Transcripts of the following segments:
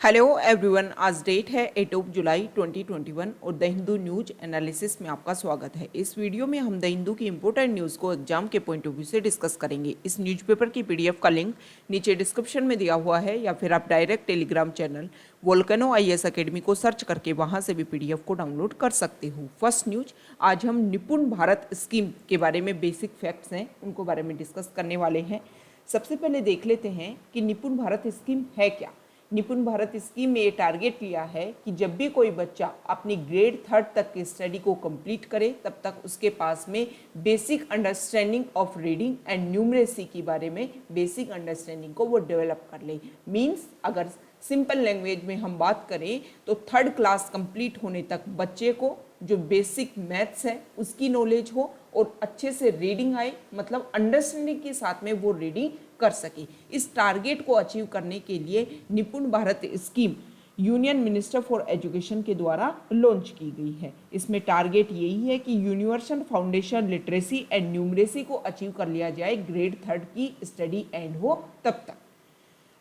Hello everyone, आज date है 8 जुलाई 2021 और द हिंदू न्यूज एनालिसिस में आपका स्वागत है। इस वीडियो में हम द हिंदू की इंपॉर्टेंट न्यूज़ को एग्जाम के पॉइंट ऑफ व्यू से डिस्कस करेंगे। इस न्यूज़पेपर की पीडीएफ का लिंक नीचे डिस्क्रिप्शन में दिया हुआ है या फिर आप direct Telegram channel volcano IAS academy को सर्च करके वहाँ से भी पीडीएफ को डाउनलोड कर सकते हो। फर्स्ट न्यूज, आज हम निपुण भारत स्कीम के बारे में बेसिक फैक्ट्स हैं उनको बारे में डिस्कस करने वाले हैं। सबसे पहले देख लेते हैं कि निपुण भारत स्कीम है क्या। निपुण भारत स्कीम में ये टारगेट लिया है कि जब भी कोई बच्चा अपनी ग्रेड 3 तक की स्टडी को कंप्लीट करे तब तक उसके पास में basic understanding of reading and numeracy के बारे में बेसिक अंडरस्टैंडिंग को वो डेवलप कर ले। मीन्स अगर सिंपल लैंग्वेज में हम बात करें तो 3rd क्लास कंप्लीट होने तक बच्चे को जो बेसिक मैथ्स है उसकी नॉलेज हो और अच्छे से रीडिंग आए, मतलब अंडरस्टैंडिंग के साथ में वो रीडिंग कर सके। इस टारगेट को अचीव करने के लिए निपुण Bharat scheme union minister for education के द्वारा लॉन्च की गई है। इसमें टारगेट यही है कि universal foundation literacy and numeracy को अचीव कर लिया जाए ग्रेड 3 की स्टडी एंड हो तब तक।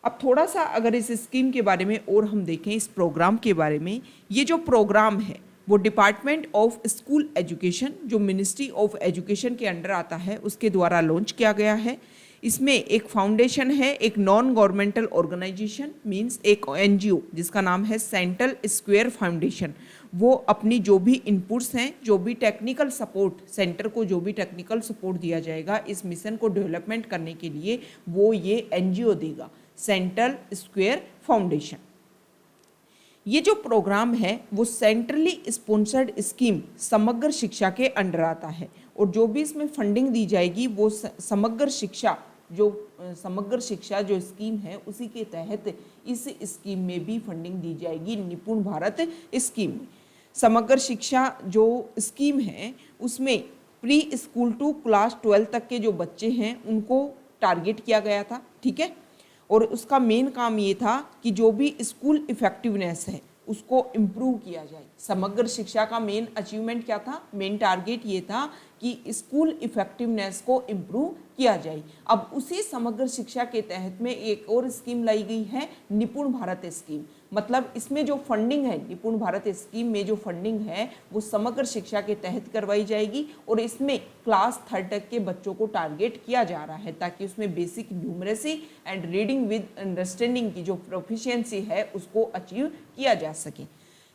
अब थोड़ा सा अगर इस स्कीम के बारे में और हम देखें, इस प्रोग्राम के बारे में, ये जो प्रोग्राम है वो डिपार्टमेंट ऑफ स्कूल एजुकेशन जो मिनिस्ट्री ऑफ एजुकेशन के अंडर आता है उसके द्वारा लॉन्च किया गया है। इसमें एक फाउंडेशन है, एक नॉन गवर्नमेंटल ऑर्गेनाइजेशन मींस एक NGO जिसका नाम है सेंट्रल स्क्वायर फाउंडेशन। वो अपनी जो भी इनपुट्स हैं, जो भी टेक्निकल सपोर्ट, सेंटर को जो भी टेक्निकल सपोर्ट दिया जाएगा इस मिशन को डेवलपमेंट करने के लिए वो ये NGO देगा, सेंट्रल स्क्वायर फाउंडेशन। ये जो प्रोग्राम है वो सेंट्रली स्पॉन्सर्ड स्कीम समग्र शिक्षा के अंडर आता है और जो भी इसमें फंडिंग दी जाएगी वो समग्र शिक्षा जो स्कीम है उसी के तहत इस स्कीम में भी फंडिंग दी जाएगी। निपुण भारत स्कीम में समग्र शिक्षा जो स्कीम है उसमें प्री स्कूल टू क्लास 12 तक के जो बच्चे हैं उनको टारगेट किया गया था, ठीक है। और उसका मेन काम ये था कि जो भी स्कूल इफेक्टिवनेस है उसको इम्प्रूव किया जाए। समग्र शिक्षा का मेन अचीवमेंट क्या था, मेन टारगेट ये था कि स्कूल इफेक्टिवनेस को इम्प्रूव किया जाए। अब उसी समग्र शिक्षा के तहत में एक और स्कीम लाई गई है, निपुण भारत स्कीम। मतलब इसमें जो फंडिंग है, निपुण भारत स्कीम में जो फंडिंग है वो समग्र शिक्षा के तहत करवाई जाएगी और इसमें क्लास 3 तक के बच्चों को टारगेट किया जा रहा है ताकि उसमें basic numeracy and reading with understanding की जो प्रोफिशिएंसी है उसको अचीव किया जा सके।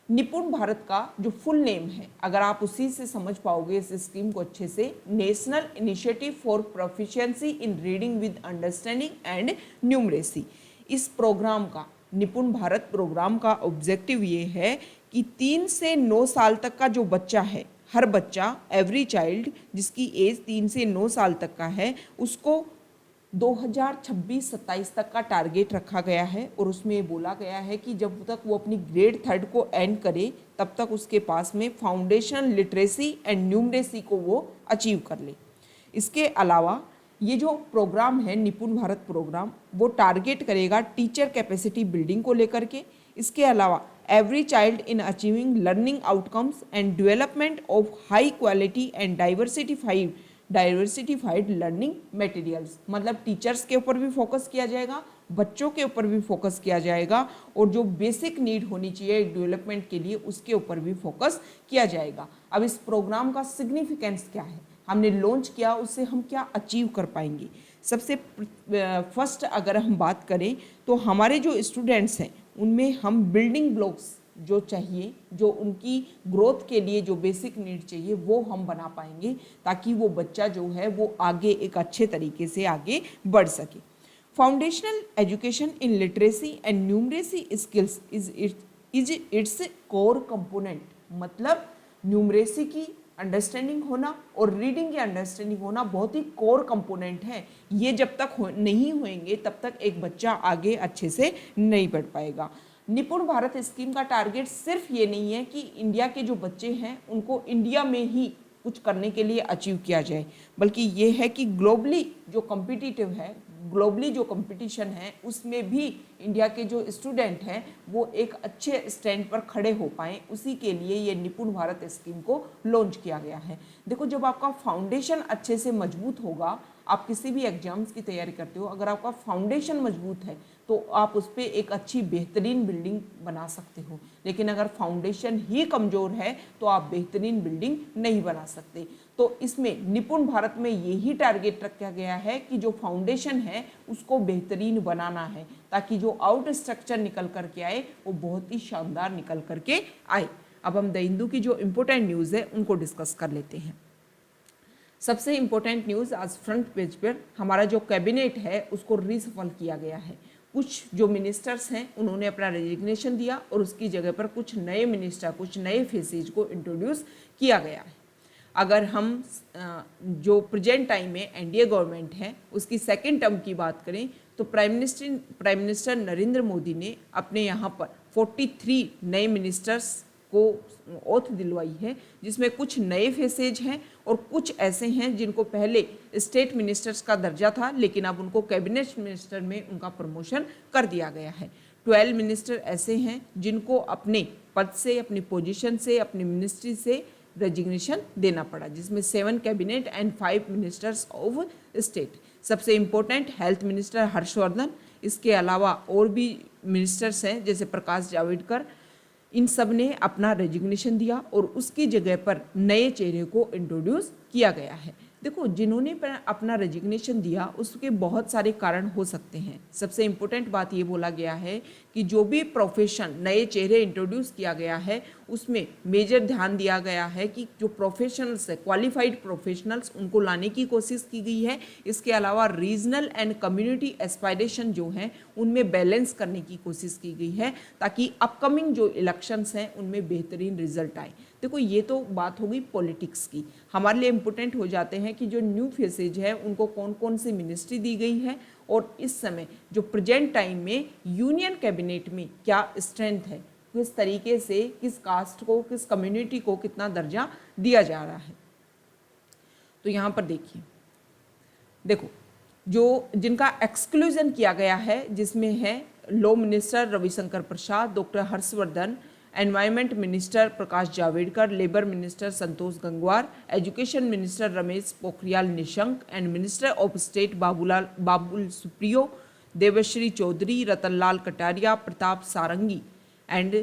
निपुण भारत का जो फुल नेम है, अगर आप उसी से समझ पाओगे इस स्कीम को अच्छे से, national initiative for proficiency in reading with understanding and numeracy. इस प्रोग्राम का, निपुण भारत प्रोग्राम का ऑब्जेक्टिव ये है कि 3 से 9 साल तक का जो बच्चा है, हर बच्चा, एवरी चाइल्ड जिसकी एज 3 से 9 साल तक का है उसको 2026-27 तक का टारगेट रखा गया है और उसमें ये बोला गया है कि जब तक वो अपनी ग्रेड 3 को एंड करे तब तक उसके पास में फाउंडेशन लिटरेसी एंड न्यूमरेसी को वो अचीव कर ले। इसके अलावा ये जो प्रोग्राम है निपुण भारत प्रोग्राम वो टारगेट करेगा टीचर कैपेसिटी बिल्डिंग को लेकर के। इसके अलावा every child in achieving learning outcomes and development of high quality and diversified learning materials. मतलब टीचर्स के ऊपर भी फोकस किया जाएगा, बच्चों के ऊपर भी फोकस किया जाएगा और जो बेसिक नीड होनी चाहिए डेवलपमेंट के लिए उसके ऊपर भी फोकस किया जाएगा। अब इस प्रोग्राम का सिग्निफिकेंस क्या है, हमने लॉन्च किया उससे हम क्या अचीव कर पाएंगे। सबसे फर्स्ट अगर हम बात करें तो हमारे जो स्टूडेंट्स हैं उनमें हम बिल्डिंग ब्लॉक्स जो चाहिए, जो उनकी ग्रोथ के लिए जो बेसिक नीड चाहिए वो हम बना पाएंगे ताकि वो बच्चा जो है वो आगे एक अच्छे तरीके से आगे बढ़ सके। Foundational education in literacy and numeracy skills is its core component. मतलब न्यूमरेसी की अंडरस्टैंडिंग होना और रीडिंग की अंडरस्टैंडिंग होना बहुत ही कोर कंपोनेंट है। ये जब तक नहीं होंगे तब तक एक बच्चा आगे अच्छे से नहीं बढ़ पाएगा। निपुण भारत स्कीम का टारगेट सिर्फ ये नहीं है कि इंडिया के जो बच्चे हैं उनको इंडिया में ही कुछ करने के लिए अचीव किया जाए, बल्कि ये है कि ग्लोबली जो कॉम्पिटिटिव है, ग्लोबली जो कंपटीशन है उसमें भी इंडिया के जो स्टूडेंट हैं वो एक अच्छे स्टैंड पर खड़े हो पाएँ। उसी के लिए ये निपुण भारत स्कीम को लॉन्च किया गया है। देखो, जब आपका फाउंडेशन अच्छे से मजबूत होगा, आप किसी भी एग्जाम्स की तैयारी करते हो, अगर आपका फाउंडेशन मजबूत है तो आप उस पर एक अच्छी बेहतरीन बिल्डिंग बना सकते हो। लेकिन अगर फाउंडेशन ही कमज़ोर है तो आप बेहतरीन बिल्डिंग नहीं बना सकते। तो इसमें निपुण भारत में यही टारगेट रखा गया है कि जो फाउंडेशन है उसको बेहतरीन बनाना है, ताकि जो आउट स्ट्रक्चर निकल करके आए वो बहुत ही शानदार निकल करके आए। अब हम द हिंदू की जो इम्पोर्टेंट न्यूज़ है उनको डिस्कस कर लेते हैं। सबसे इम्पोर्टेंट न्यूज़ आज फ्रंट पेज पर हमारा जो कैबिनेट है उसको रीसफल किया गया है। कुछ जो मिनिस्टर्स हैं उन्होंने अपना रेजिग्नेशन दिया और उसकी जगह पर कुछ नए मिनिस्टर, कुछ नए फेसेज को इंट्रोड्यूस किया गया है। अगर हम जो प्रेजेंट टाइम में एनडीए गवर्नमेंट है उसकी सेकेंड टर्म की बात करें तो प्राइम मिनिस्टर नरेंद्र मोदी ने अपने यहाँ पर 43 नए मिनिस्टर्स को ओथ दिलवाई है, जिसमें कुछ नए फेसेज हैं और कुछ ऐसे हैं जिनको पहले स्टेट मिनिस्टर्स का दर्जा था लेकिन अब उनको कैबिनेट मिनिस्टर में उनका प्रमोशन कर दिया गया है। 12 मिनिस्टर ऐसे हैं जिनको अपने पद से, अपनी पोजीशन से, अपनी मिनिस्ट्री से रेजिग्नेशन देना पड़ा, जिसमें 7 cabinet and 5 ministers of state. सबसे इम्पोर्टेंट हेल्थ मिनिस्टर हर्षवर्धन, इसके अलावा और भी मिनिस्टर्स हैं जैसे प्रकाश जावड़ेकर, इन सब ने अपना रेजिग्नेशन दिया और उसकी जगह पर नए चेहरे को इंट्रोड्यूस किया गया है। देखो, जिन्होंने अपना रेजिग्नेशन दिया उसके बहुत सारे कारण हो सकते हैं। सबसे इम्पोर्टेंट बात ये बोला गया है कि जो भी प्रोफेशन नए चेहरे इंट्रोड्यूस किया गया है उसमें मेजर ध्यान दिया गया है कि जो प्रोफेशनल्स है, क्वालिफाइड प्रोफेशनल्स, उनको लाने की कोशिश की गई है। इसके अलावा रीजनल एंड कम्युनिटी एस्पायरेशन जो हैं उनमें बैलेंस करने की कोशिश की गई है ताकि अपकमिंग जो इलेक्शंस हैं उनमें बेहतरीन रिजल्ट आए। देखो, ये तो बात होगी पॉलिटिक्स की। हमारे लिए इम्पोर्टेंट हो जाते हैं कि जो न्यू फेसेज है उनको कौन कौन सी मिनिस्ट्री दी गई है और इस समय जो प्रेजेंट टाइम में यूनियन कैबिनेट में क्या स्ट्रेंथ है, किस तरीके से किस कास्ट को, किस कम्युनिटी को कितना दर्जा दिया जा रहा है। तो यहाँ पर देखिए, देखो जो जिनका एक्सक्लूजन किया गया है जिसमें है law minister Ravishankar Prasad, doctor Harshvardhan, environment minister Prakash Javadekar, labour minister Santosh Gangwar, education minister Ramesh Pokhriyal Nishank and minister of state Babul Supriyo, Debasree Chaudhuri, Rattan Lal Kataria, Pratap Sarangi and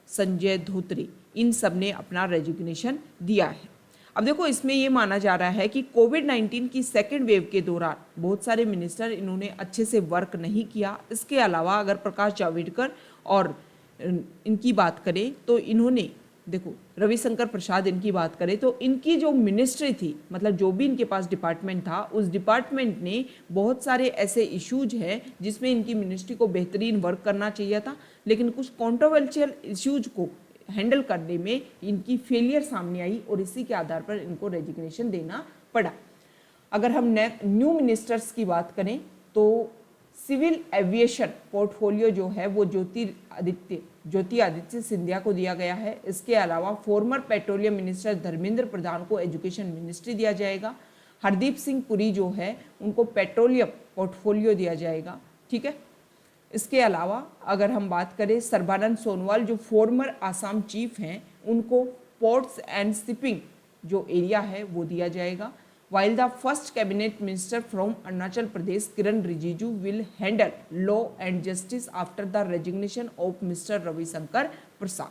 Sanjay Dhotre, इन सब ने अपना रेजिग्नेशन दिया है। अब देखो, इसमें ये माना जा रहा है कि कोविड-19 की सेकेंड वेव के दौरान बहुत सारे मिनिस्टर इन्होंने अच्छे से वर्क नहीं किया। इसके अलावा अगर प्रकाश जावड़ेकर और इनकी बात करें तो इन्होंने, देखो रविशंकर प्रसाद इनकी बात करें तो इनकी जो मिनिस्ट्री थी, मतलब जो भी इनके पास डिपार्टमेंट था, उस डिपार्टमेंट ने बहुत सारे ऐसे इश्यूज हैं जिसमें इनकी मिनिस्ट्री को बेहतरीन वर्क करना चाहिए था, लेकिन कुछ कॉन्ट्रोवर्शियल इश्यूज को हैंडल करने में इनकी फेलियर सामने आई और इसी के आधार पर इनको रेजिग्नेशन देना पड़ा। अगर हम न्यू मिनिस्टर्स की बात करें तो सिविल एविएशन पोर्टफोलियो जो है वो ज्योति आदित्य सिंधिया को दिया गया है। इसके अलावा farmer petroleum minister Dharmendra Pradhan को एजुकेशन मिनिस्ट्री दिया जाएगा। हरदीप सिंह पुरी जो है उनको पेट्रोलियम पोर्टफोलियो दिया जाएगा, ठीक है। इसके अलावा अगर हम बात करें सर्बानंद सोनोवाल जो फॉर्मर आसाम चीफ हैं, उनको पोर्ट्स एंड शिपिंग जो एरिया है वो दिया जाएगा। While the first cabinet minister from Arunachal Pradesh, Kiran Rijiju, will handle law and justice after the resignation of Mr. Ravishankar Prasad.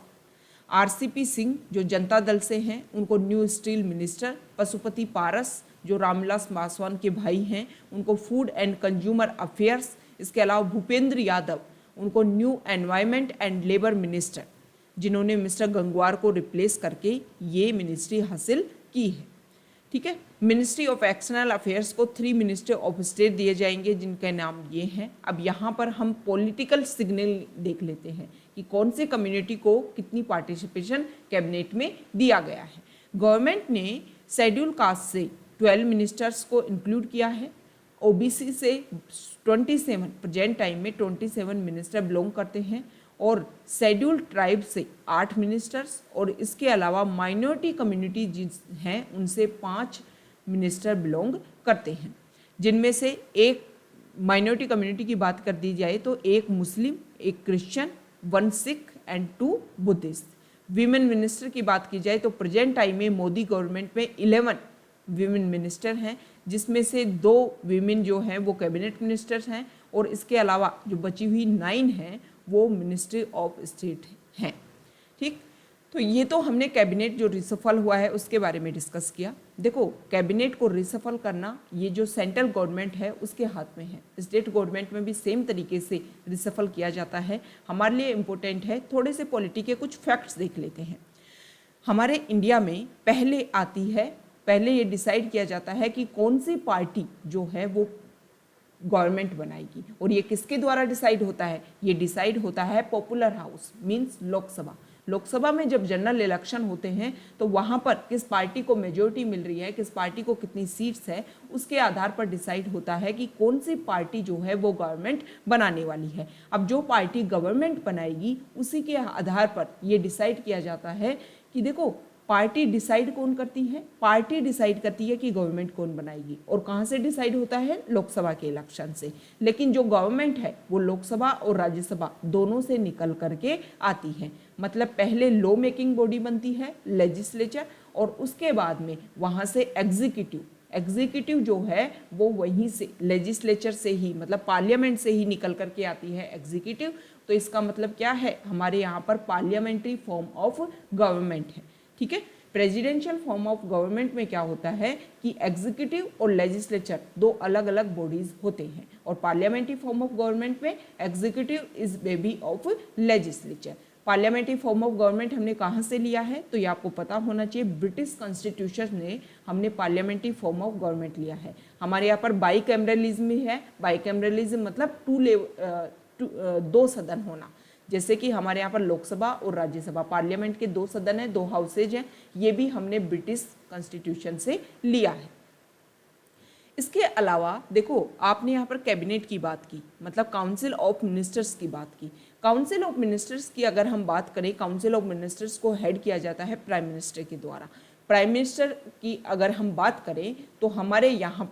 RCP Singh जो जनता दल से हैं उनको न्यू स्टील मिनिस्टर, पशुपति पारस जो रामविलास पासवान के भाई हैं उनको फूड एंड कंज्यूमर अफेयर्स, इसके अलावा भूपेंद्र यादव उनको new environment and labour minister, जिन्होंने मिस्टर गंगवार को रिप्लेस करके ये मिनिस्ट्री हासिल की है, ठीक है। मिनिस्ट्री ऑफ एक्सटर्नल अफेयर्स को 3 मिनिस्टर ऑफ स्टेट दिए जाएंगे जिनके नाम ये हैं। अब यहाँ पर हम पॉलिटिकल सिग्नल देख लेते हैं कि कौन से कम्युनिटी को कितनी पार्टिसिपेशन कैबिनेट में दिया गया है। गवर्नमेंट ने शेड्यूल कास्ट से 12 मिनिस्टर्स को इंक्लूड किया है। ओबीसी से 27, प्रेजेंट टाइम में 27 मिनिस्टर बिलोंग करते हैं और शेड्यूल ट्राइब से 8 मिनिस्टर्स और इसके अलावा माइनॉरिटी कम्युनिटी जिस हैं उनसे 5 मिनिस्टर बिलोंग करते हैं, जिनमें से एक माइनॉरिटी कम्युनिटी की बात कर दी जाए तो 1 मुस्लिम, 1 Christian, 1 Sikh and 2 Buddhist. Women minister की बात की जाए तो प्रेजेंट टाइम में मोदी गवर्नमेंट में 11 वीमेन मिनिस्टर हैं, जिसमें से 2 वीमेन जो हैं वो कैबिनेट मिनिस्टर्स हैं और इसके अलावा जो बची हुई 9 हैं वो मिनिस्ट्री ऑफ स्टेट हैं। ठीक, तो ये तो हमने कैबिनेट जो रिसफल हुआ है उसके बारे में डिस्कस किया। देखो, कैबिनेट को रिसफल करना ये जो सेंट्रल गवर्नमेंट है उसके हाथ में है, स्टेट गवर्नमेंट में भी सेम तरीके से रिसफल किया जाता है। हमारे लिए इम्पोर्टेंट है, थोड़े से पॉलिटी के कुछ फैक्ट्स देख लेते हैं। हमारे इंडिया में पहले ये डिसाइड किया जाता है कि कौन सी पार्टी जो है वो गवर्नमेंट बनाएगी, और ये किसके द्वारा डिसाइड होता है? ये डिसाइड होता है popular house means Lok Sabha. Lok Sabha में जब जनरल इलेक्शन होते हैं तो वहाँ पर किस पार्टी को मेजोरिटी मिल रही है, किस पार्टी को कितनी सीट्स है, उसके आधार पर डिसाइड होता है कि कौन सी पार्टी जो है वो गवर्नमेंट बनाने वाली है। अब जो पार्टी गवर्नमेंट बनाएगी उसी के आधार पर यह डिसाइड किया जाता है कि देखो, पार्टी डिसाइड कौन करती है? पार्टी डिसाइड करती है कि गवर्नमेंट कौन बनाएगी, और कहाँ से डिसाइड होता है? लोकसभा के इलेक्शन से। लेकिन जो गवर्नमेंट है वो लोकसभा और राज्यसभा दोनों से निकल करके आती है। मतलब पहले लॉ मेकिंग बॉडी बनती है लेजिस्लेचर, और उसके बाद में वहाँ से एग्जीक्यूटिव जो है वो वहीं से लेजिस्लेचर से ही, मतलब पार्लियामेंट से ही निकल करके आती है एग्जीक्यूटिव। तो इसका मतलब क्या है? हमारे यहाँ पर पार्लियामेंट्री फॉर्म ऑफ गवर्नमेंट है। ठीक है, प्रेसिडेंशियल फॉर्म ऑफ गवर्नमेंट में क्या होता है कि एग्जीक्यूटिव और लेजिस्लेचर दो अलग अलग बॉडीज होते हैं, और पार्लियामेंट्री फॉर्म ऑफ गवर्नमेंट में executive is baby of legislature. Parliamentary form of government हमने कहाँ से लिया है? तो ये आपको पता होना चाहिए, ब्रिटिश कॉन्स्टिट्यूशन ने हमने पार्लियामेंट्री फॉर्म ऑफ गवर्नमेंट लिया है। हमारे यहाँ पर बाईकैमरलिज्म भी है। बाईकैमरलिज्म मतलब दो सदन होना। जैसे कि हमारे यहाँ पर लोकसभा और राज्यसभा, पार्लियामेंट के 2 सदन हैं, 2 हाउसेज हैं, ये भी हमने ब्रिटिश कॉन्स्टिट्यूशन से लिया है। इसके अलावा देखो, आपने यहाँ पर कैबिनेट की बात की, मतलब काउंसिल ऑफ मिनिस्टर्स की बात की। काउंसिल ऑफ मिनिस्टर्स की अगर हम बात करें, काउंसिल ऑफ मिनिस्टर्स को हेड किया जाता है प्राइम मिनिस्टर के द्वारा। प्राइम मिनिस्टर की अगर हम बात करें तो हमारे यहाँ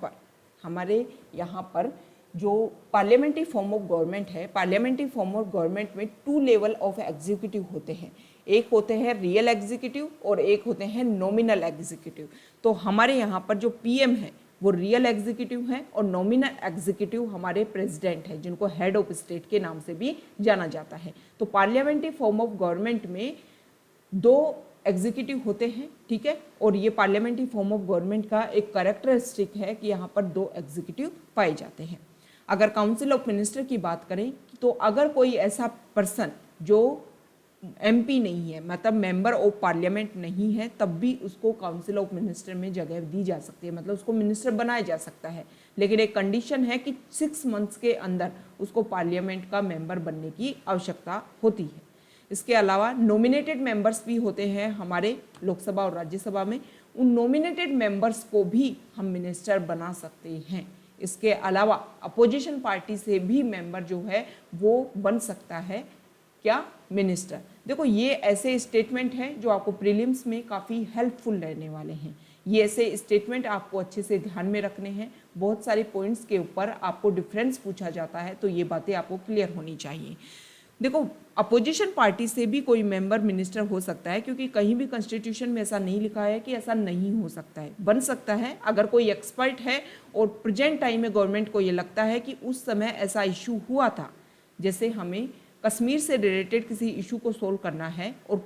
पर जो पार्लियामेंट्री फॉर्म ऑफ गवर्नमेंट है, पार्लियामेंट्री फॉर्म ऑफ गवर्नमेंट में 2 लेवल ऑफ एग्जीक्यूटिव होते हैं। एक होते हैं रियल एग्जीक्यूटिव और एक होते हैं नॉमिनल एग्जीक्यूटिव। तो हमारे यहाँ पर जो पीएम है वो रियल एग्जीक्यूटिव है, और नॉमिनल एग्जीक्यूटिव हमारे प्रेसिडेंट है, जिनको हेड ऑफ स्टेट के नाम से भी जाना जाता है। तो पार्लियामेंट्री फॉर्म ऑफ गवर्नमेंट में 2 एग्जीक्यूटिव होते हैं। ठीक है, और ये पार्लियामेंट्री फॉर्म ऑफ गवर्नमेंट का एक कैरेक्टरिस्टिक है कि यहाँ पर 2 एग्जीक्यूटिव पाए जाते हैं। अगर काउंसिल ऑफ मिनिस्टर की बात करें तो अगर कोई ऐसा पर्सन जो एमपी नहीं है, मतलब मेंबर ऑफ पार्लियामेंट नहीं है, तब भी उसको काउंसिल ऑफ मिनिस्टर में जगह दी जा सकती है, मतलब उसको मिनिस्टर बनाया जा सकता है। लेकिन एक कंडीशन है कि 6 मंथ्स के अंदर उसको पार्लियामेंट का मेंबर बनने की आवश्यकता होती है। इसके अलावा नॉमिनेटेड मेंबर्स भी होते हैं हमारे लोकसभा और राज्यसभा में। उन नॉमिनेटेड मेंबर्स को भी हम मिनिस्टर बना सकते हैं। इसके अलावा अपोजिशन पार्टी से भी मेंबर जो है वो बन सकता है क्या? मिनिस्टर। देखो, ये ऐसे स्टेटमेंट हैं जो आपको प्रीलिम्स में काफ़ी हेल्पफुल रहने वाले हैं। ये ऐसे स्टेटमेंट आपको अच्छे से ध्यान में रखने हैं। बहुत सारे पॉइंट्स के ऊपर आपको डिफरेंस पूछा जाता है, तो ये बातें आपको क्लियर होनी चाहिए। देखो, अपोजिशन पार्टी से भी कोई मेंबर मिनिस्टर हो सकता है, क्योंकि कहीं भी कॉन्स्टिट्यूशन में ऐसा नहीं लिखा है कि ऐसा नहीं हो सकता है। बन सकता है अगर कोई एक्सपर्ट है और प्रेजेंट टाइम में गवर्नमेंट को ये लगता है कि उस समय ऐसा इशू हुआ था, जैसे हमें कश्मीर से रिलेटेड किसी इशू को सोल्व करना है, और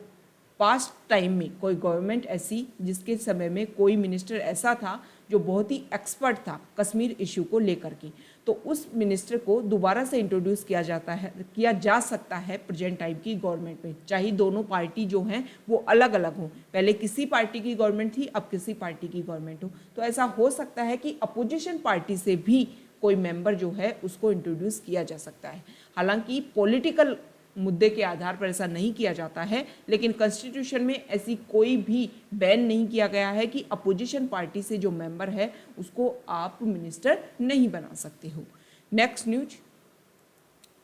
पास्ट टाइम में कोई गवर्नमेंट ऐसी जिसके समय में कोई मिनिस्टर ऐसा था जो बहुत ही एक्सपर्ट था कश्मीर इशू को लेकर के, तो उस मिनिस्टर को दोबारा से इंट्रोड्यूस किया जा सकता है प्रेजेंट टाइम की गवर्नमेंट में, चाहे दोनों पार्टी जो हैं वो अलग अलग हो। पहले किसी पार्टी की गवर्नमेंट थी, अब किसी पार्टी की गवर्नमेंट हो, तो ऐसा हो सकता है कि अपोजिशन पार्टी से भी कोई मेंबर जो है उसको इंट्रोड्यूस किया जा सकता है। हालांकि पॉलिटिकल मुद्दे के आधार पर ऐसा नहीं किया जाता है, लेकिन कॉन्स्टिट्यूशन में ऐसी कोई भी बैन नहीं किया गया है कि अपोजिशन पार्टी से जो मेंबर है उसको आप मिनिस्टर नहीं बना सकते हो। Next news,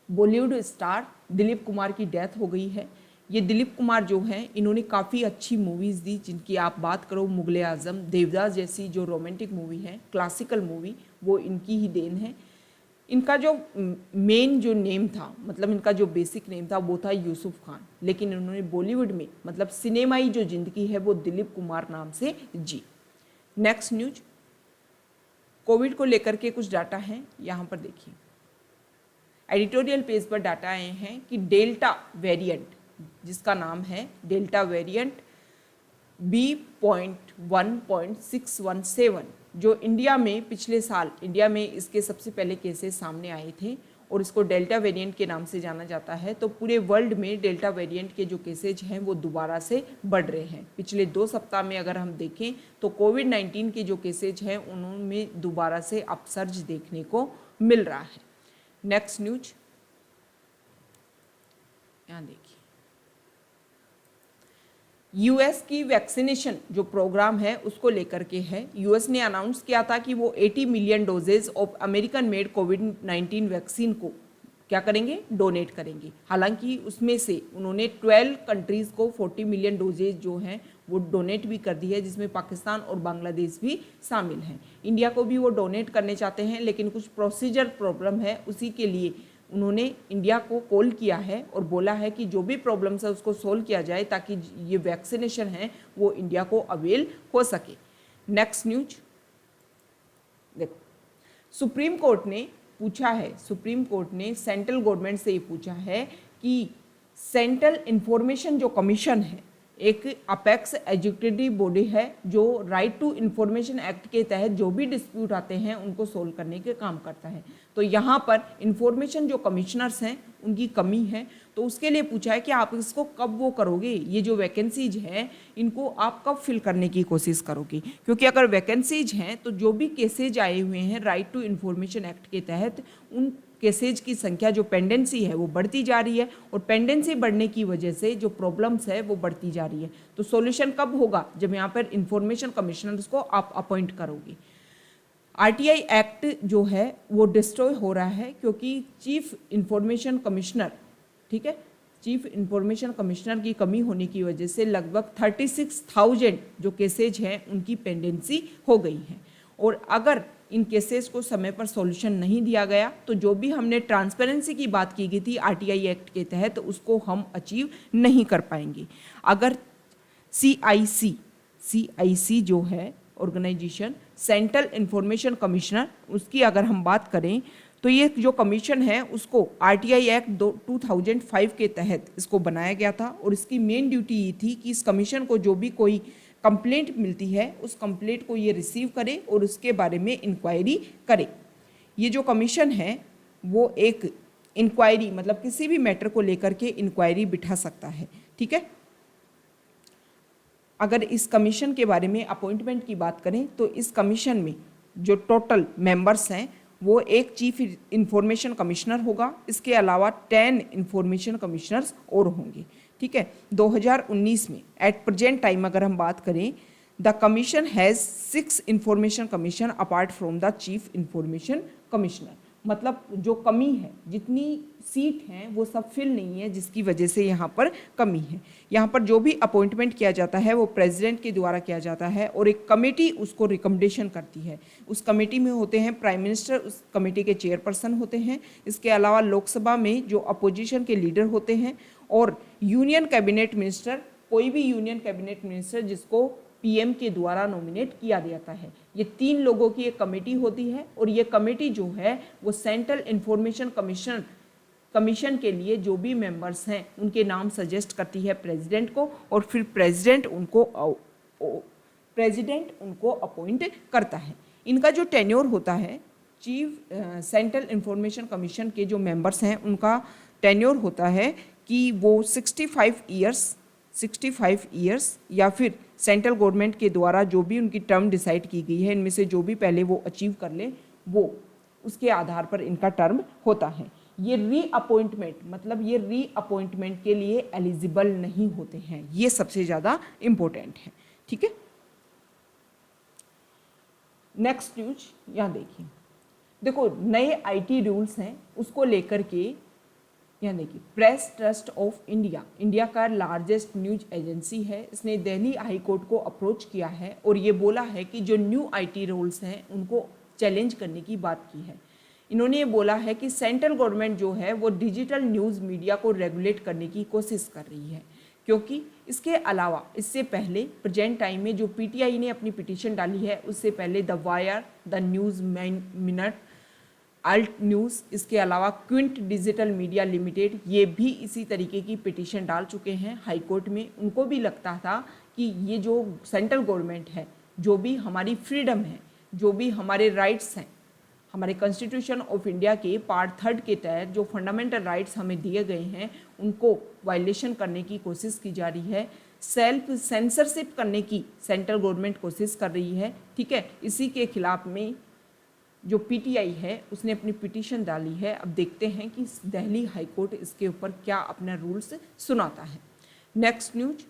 Bollywood star Dilip Kumar की डेथ हो गई है। ये दिलीप कुमार जो हैं इन्होंने काफ़ी अच्छी मूवीज़ दी, जिनकी आप बात करो मुगले आज़म, देवदास जैसी जो रोमांटिक मूवी है, क्लासिकल मूवी, वो इनकी ही देन है। इनका जो मेन जो नेम था, मतलब इनका जो बेसिक नेम था वो था यूसुफ खान, लेकिन इन्होंने बॉलीवुड में मतलब सिनेमाई जो जिंदगी है वो दिलीप कुमार नाम से जी। नेक्स्ट न्यूज, कोविड को लेकर के कुछ डाटा हैं, यहाँ पर देखिए। एडिटोरियल पेज पर डाटा आए हैं कि डेल्टा वेरिएंट, जिसका नाम है डेल्टा वेरिएंट B.1.617, जो इंडिया में पिछले साल इंडिया में इसके सबसे पहले केसेस सामने आए थे और इसको डेल्टा वेरिएंट के नाम से जाना जाता है। तो पूरे वर्ल्ड में डेल्टा वेरिएंट के जो केसेज हैं वो दोबारा से बढ़ रहे हैं। पिछले 2 सप्ताह में अगर हम देखें तो कोविड-19 के जो केसेज हैं उनमें दोबारा से अपसर्ज देखने को मिल रहा है। नेक्स्ट न्यूज यहाँ देखिए, यूएस की वैक्सीनेशन जो प्रोग्राम है उसको लेकर के है। यूएस ने अनाउंस किया था कि वो 80 million doses of American made कोविड-19 वैक्सीन को क्या करेंगे, डोनेट करेंगे। हालांकि उसमें से उन्होंने 12 कंट्रीज़ को 40 मिलियन डोजेज जो हैं वो डोनेट भी कर दी है, जिसमें पाकिस्तान और बांग्लादेश भी शामिल हैं। इंडिया को भी वो डोनेट करने चाहते हैं, लेकिन कुछ प्रोसीजर प्रॉब्लम है, उसी के लिए उन्होंने इंडिया को कॉल किया है और बोला है कि जो भी प्रॉब्लम्स है उसको सोल्व किया जाए ताकि ये वैक्सीनेशन है वो इंडिया को अवेल हो सके। नेक्स्ट न्यूज देखो, सुप्रीम कोर्ट ने पूछा है, सुप्रीम कोर्ट ने सेंट्रल गवर्नमेंट से ये पूछा है कि सेंट्रल इंफॉर्मेशन जो कमीशन है, एक अपेक्स एग्जीक्यूटिव बॉडी है जो राइट टू इंफॉर्मेशन एक्ट के तहत जो भी डिस्प्यूट आते हैं उनको सोल्व करने के काम करता है। तो यहाँ पर इंफॉर्मेशन जो कमिश्नर्स हैं उनकी कमी है, तो उसके लिए पूछा है कि आप इसको कब वो करोगे, ये जो वैकेंसीज हैं इनको आप कब फिल करने की कोशिश करोगे। क्योंकि अगर वैकेंसीज हैं तो जो भी केसेज आए हुए हैं राइट टू इंफॉर्मेशन एक्ट के तहत, उन केसेज की संख्या जो पेंडेंसी है वो बढ़ती जा रही है और पेंडेंसी बढ़ने की वजह से जो प्रॉब्लम्स है वो बढ़ती जा रही है। तो सॉल्यूशन कब होगा, जब यहाँ पर इंफॉर्मेशन कमिश्नर्स को आप अपॉइंट करोगे। आरटीआई एक्ट जो है वो डिस्ट्रॉय हो रहा है क्योंकि चीफ इंफॉर्मेशन कमिश्नर, ठीक है, चीफ इंफॉर्मेशन कमिश्नर की कमी होने की वजह से लगभग 36,000 जो केसेज हैं उनकी पेंडेंसी हो गई है। और अगर इन केसेस को समय पर सॉल्यूशन नहीं दिया गया तो जो भी हमने ट्रांसपेरेंसी की बात की गई थी आरटीआई एक्ट के तहत उसको हम अचीव नहीं कर पाएंगे। अगर सीआईसी जो है ऑर्गेनाइजेशन, सेंट्रल इंफॉर्मेशन कमिश्नर, उसकी अगर हम बात करें तो ये जो कमीशन है उसको आरटीआई एक्ट 2005 के तहत इसको बनाया गया था और इसकी मेन ड्यूटी ये थी कि इस कमीशन को जो भी कोई कंप्लेंट मिलती है उस कंप्लेंट को ये रिसीव करे और उसके बारे में इंक्वायरी करे। ये जो कमीशन है वो एक इंक्वायरी मतलब किसी भी मैटर को लेकर के इंक्वायरी बिठा सकता है, ठीक है। अगर इस कमीशन के बारे में अपॉइंटमेंट की बात करें तो इस कमीशन में जो टोटल मेंबर्स हैं वो एक चीफ इंफॉर्मेशन कमिश्नर होगा, इसके अलावा 10 इंफॉर्मेशन कमिश्नर्स और होंगे, ठीक है। 2019 में एट प्रेजेंट टाइम अगर हम बात करें, the commission has 6 information commission apart from the chief information commissioner. मतलब जो कमी है, जितनी सीट हैं वो सब फिल नहीं है, जिसकी वजह से यहाँ पर कमी है। यहाँ पर जो भी अपॉइंटमेंट किया जाता है वो प्रेसिडेंट के द्वारा किया जाता है और एक कमेटी उसको रिकमेंडेशन करती है। उस कमेटी में होते हैं प्राइम मिनिस्टर, उस कमेटी के चेयरपर्सन होते हैं। इसके अलावा लोकसभा में जो अपोजिशन के लीडर होते हैं और यूनियन कैबिनेट मिनिस्टर, कोई भी यूनियन कैबिनेट मिनिस्टर जिसको पीएम के द्वारा नॉमिनेट किया जाता है। ये 3 लोगों की एक कमेटी होती है और ये कमेटी जो है वो सेंट्रल इंफॉर्मेशन कमीशन के लिए जो भी मेंबर्स हैं उनके नाम सजेस्ट करती है प्रेसिडेंट को और फिर प्रेसिडेंट उनको अपॉइंट करता है। इनका जो टेन्योर होता है, सेंट्रल इंफॉर्मेशन कमीशन के जो मेंबर्स हैं उनका टेन्योर होता है कि वो 65 ईयर्स या फिर सेंट्रल गवर्नमेंट के द्वारा जो भी उनकी टर्म डिसाइड की गई है इनमें से जो भी पहले वो अचीव कर ले वो उसके आधार पर इनका टर्म होता है। ये रीअपॉइंटमेंट के लिए एलिजिबल नहीं होते हैं, ये सबसे ज़्यादा इम्पोर्टेंट है, ठीक है। नेक्स्ट न्यूज यहाँ देखिए, देखो नए आईटी रूल्स हैं उसको लेकर के यहाँ देखिए, प्रेस ट्रस्ट ऑफ इंडिया का लार्जेस्ट न्यूज एजेंसी है, इसने दिल्ली हाई कोर्ट को अप्रोच किया है और ये बोला है कि जो न्यू आईटी रूल्स हैं उनको चैलेंज करने की बात की है। इन्होंने ये बोला है कि सेंट्रल गवर्नमेंट जो है वो डिजिटल न्यूज़ मीडिया को रेगुलेट करने की कोशिश कर रही है, क्योंकि इसके अलावा इससे पहले प्रेजेंट टाइम में जो पीटीआई ने अपनी पिटीशन डाली है उससे पहले the Wire, the News Minute, Alt News, इसके अलावा क्विंट डिजिटल मीडिया लिमिटेड, ये भी इसी तरीके की पिटीशन डाल चुके हैं हाई कोर्ट में। उनको भी लगता था कि ये जो सेंट्रल गवर्नमेंट है, जो भी हमारी फ्रीडम है, जो भी हमारे राइट्स हैं, हमारे कॉन्स्टिट्यूशन ऑफ इंडिया के पार्ट 3 के तहत जो फंडामेंटल राइट्स हमें दिए गए हैं, उनको वायलेशन करने की कोशिश की जा रही है, सेल्फ सेंसरशिप करने की सेंट्रल गवर्नमेंट कोशिश कर रही है। ठीक है, इसी के खिलाफ में जो पीटीआई है उसने अपनी पिटीशन डाली है। अब देखते हैं कि दिल्ली हाई कोर्ट इसके ऊपर क्या अपना रूल्स सुनाता है। नेक्स्ट न्यूज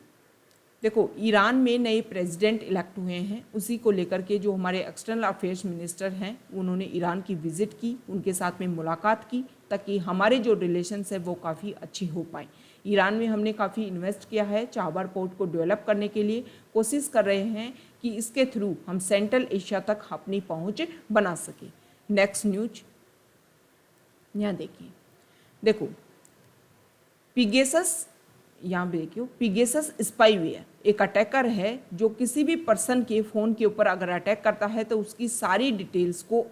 देखो, ईरान में नए प्रेसिडेंट इलेक्ट हुए हैं, उसी को लेकर के जो हमारे एक्सटर्नल अफेयर्स मिनिस्टर हैं उन्होंने ईरान की विजिट की, उनके साथ में मुलाकात की, ताकि हमारे जो रिलेशंस है वो काफ़ी अच्छी हो पाए। ईरान में हमने काफ़ी इन्वेस्ट किया है, चाबहार पोर्ट को डेवलप करने के लिए कोशिश कर रहे हैं कि इसके थ्रू हम सेंट्रल एशिया तक अपनी पहुंच बना सके। नेक्स्ट न्यूज यहाँ देखो पिगेसस, यहाँ देखियो पिगेसस स्पाईवेयर एक अटैकर है जो किसी भी पर्सन के फ़ोन के ऊपर अगर अटैक करता है तो उसकी सारी डिटेल्स को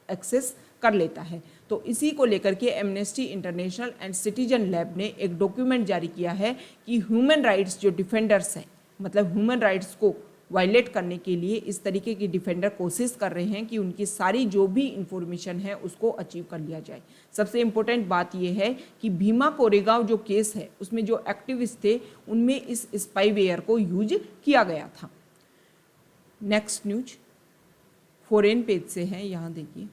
एक्सेस कर लेता है। तो इसी को लेकर के amnesty international and citizen lab ने एक डॉक्यूमेंट जारी किया है कि ह्यूमन राइट्स जो डिफेंडर्स हैं, मतलब ह्यूमन राइट्स को वायलेट करने के लिए इस तरीके की डिफेंडर कोशिश कर रहे हैं कि उनकी सारी जो भी इंफॉर्मेशन है उसको अचीव कर लिया जाए। सबसे इम्पोर्टेंट बात यह है कि भीमा कोरेगांव जो केस है उसमें जो एक्टिविस्ट थे उनमें इस स्पाईवेयर को यूज किया गया था। नेक्स्ट न्यूज फॉरेन पेज से है, यहाँ देखिए,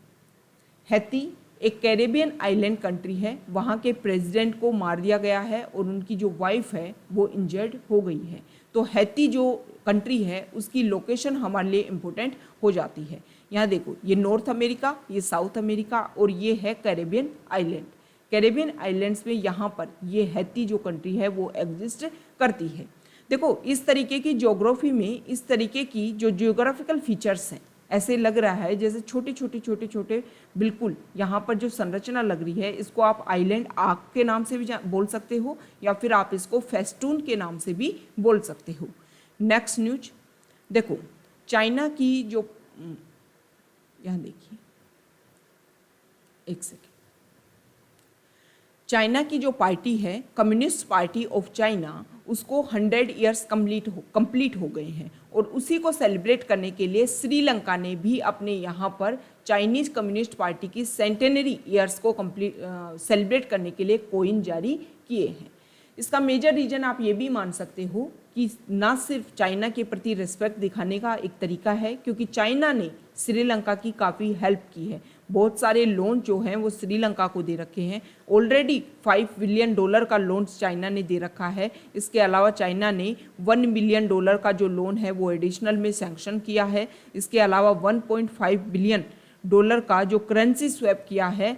हैती एक कैरेबियन आइलैंड कंट्री है, वहाँ के प्रेसिडेंट को मार दिया गया है और उनकी जो वाइफ है वो इंजर्ड हो गई है। तो हैती जो कंट्री है उसकी लोकेशन हमारे लिए इम्पोर्टेंट हो जाती है। यहाँ देखो, ये नॉर्थ अमेरिका, ये साउथ अमेरिका और ये है कैरेबियन आइलैंड। कैरेबियन आइलैंड्स में यहाँ पर ये हैती जो कंट्री है वो एग्जिस्ट करती है। देखो, इस तरीके की ज्योग्राफी में इस तरीके की जो जियोग्राफिकल फीचर्स हैं, ऐसे लग रहा है जैसे छोटे छोटे बिल्कुल यहाँ पर जो संरचना लग रही है, इसको आप आइलैंड आर्क के नाम से भी बोल सकते हो या फिर आप इसको फेस्टून के नाम से भी बोल सकते हो। नेक्स्ट न्यूज देखो, चाइना की जो, यहाँ देखिए एक सेकेंड, चाइना की जो पार्टी है कम्युनिस्ट पार्टी ऑफ चाइना, उसको 100 ईयर्स कंप्लीट हो गए हैं और उसी को सेलिब्रेट करने के लिए श्रीलंका ने भी अपने यहाँ पर चाइनीज़ कम्युनिस्ट पार्टी की सेंटेनरी ईयर्स को सेलिब्रेट करने के लिए कॉइन जारी किए हैं। इसका मेजर रीजन आप ये भी मान सकते हो कि ना सिर्फ चाइना के प्रति रिस्पेक्ट दिखाने का एक तरीका है, क्योंकि चाइना ने श्रीलंका की काफ़ी हेल्प की है। बहुत सारे लोन जो हैं वो श्रीलंका को दे रखे हैं। ऑलरेडी $5 बिलियन का लोन चाइना ने दे रखा है। इसके अलावा चाइना ने $1 बिलियन का जो लोन है वो एडिशनल में सैंक्शन किया है। इसके अलावा $1.5 बिलियन का जो करेंसी स्वैप किया है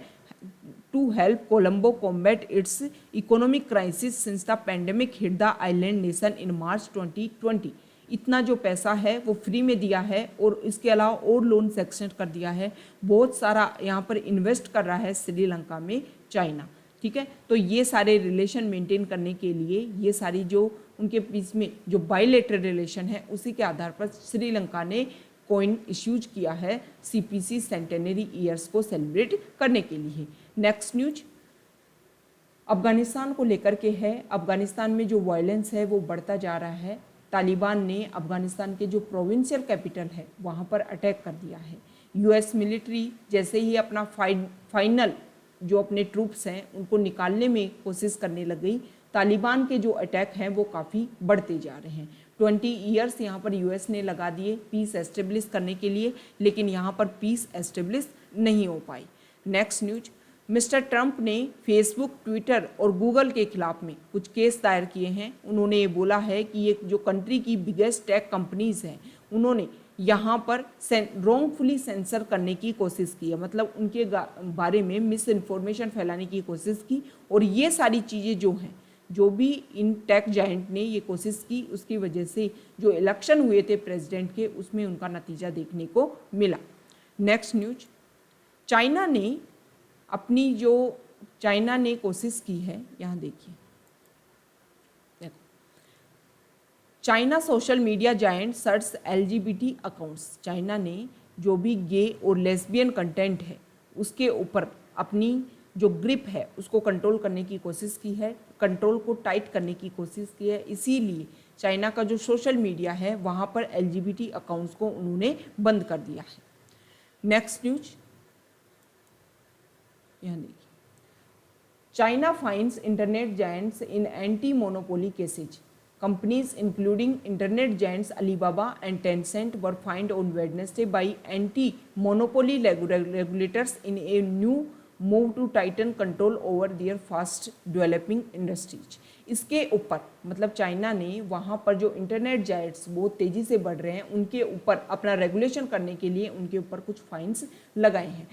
to help Colombo combat its economic crisis since the pandemic hit the island nation in March 2020। इतना जो पैसा है वो फ्री में दिया है और इसके अलावा और लोन सेक्शन कर दिया है। बहुत सारा यहाँ पर इन्वेस्ट कर रहा है श्रीलंका में चाइना। ठीक है, तो ये सारे रिलेशन मेंटेन करने के लिए ये सारी जो उनके बीच में जो बायलैटरल रिलेशन है उसी के आधार पर श्रीलंका ने कॉइन इश्यूज किया है सीपीसी सेंटेनरी ईयर्स को सेलिब्रेट करने के लिए। नेक्स्ट न्यूज अफगानिस्तान को लेकर के है। अफगानिस्तान में जो वायलेंस है वो बढ़ता जा रहा है। तालिबान ने अफगानिस्तान के जो प्रोविंशियल कैपिटल है वहाँ पर अटैक कर दिया है। यूएस मिलिट्री जैसे ही अपना फाइनल जो अपने ट्रूप्स हैं उनको निकालने में कोशिश करने लग गई, तालिबान के जो अटैक हैं वो काफ़ी बढ़ते जा रहे हैं। 20 ईयर्स यहाँ पर यूएस ने लगा दिए पीस एस्टेब्लिश करने के लिए, लेकिन यहाँ पर पीस एस्टेब्लिश नहीं हो पाई। नेक्स्ट न्यूज मिस्टर ट्रंप ने फेसबुक, ट्विटर और गूगल के खिलाफ में कुछ केस दायर किए हैं। उन्होंने ये बोला है कि ये जो कंट्री की बिगेस्ट टेक कंपनीज हैं उन्होंने यहाँ पर रॉन्गफुली सेंसर करने की कोशिश की है, मतलब उनके बारे में मिस इन्फॉर्मेशन फैलाने की कोशिश की। और ये सारी चीज़ें जो हैं, जो भी इन टेक जायंट ने ये कोशिश की, उसकी वजह से जो इलेक्शन हुए थे प्रेसिडेंट के उसमें उनका नतीजा देखने को मिला। नेक्स्ट न्यूज चाइना ने कोशिश की है, यहाँ देखिए, देखो, China social media giant search LGBT accounts. China ने जो भी गे और लेस्बियन कंटेंट है उसके ऊपर अपनी जो ग्रिप है उसको कंट्रोल करने की कोशिश की है, कंट्रोल को टाइट करने की कोशिश की है। इसीलिए चाइना का जो सोशल मीडिया है वहाँ पर LGBT अकाउंट्स को उन्होंने बंद कर दिया है। नेक्स्ट न्यूज यहाँ देखिए, China fines internet giants in anti monopoly cases. Companies including internet giants Alibaba and Tencent were fined on Wednesday by anti-monopoly regulators in a new move to tighten control over their fast developing industries। इसके ऊपर मतलब China ने वहाँ पर जो internet giants बहुत तेज़ी से बढ़ रहे हैं उनके ऊपर अपना रेगुलेशन करने के लिए उनके ऊपर कुछ फाइन्स लगाए हैं।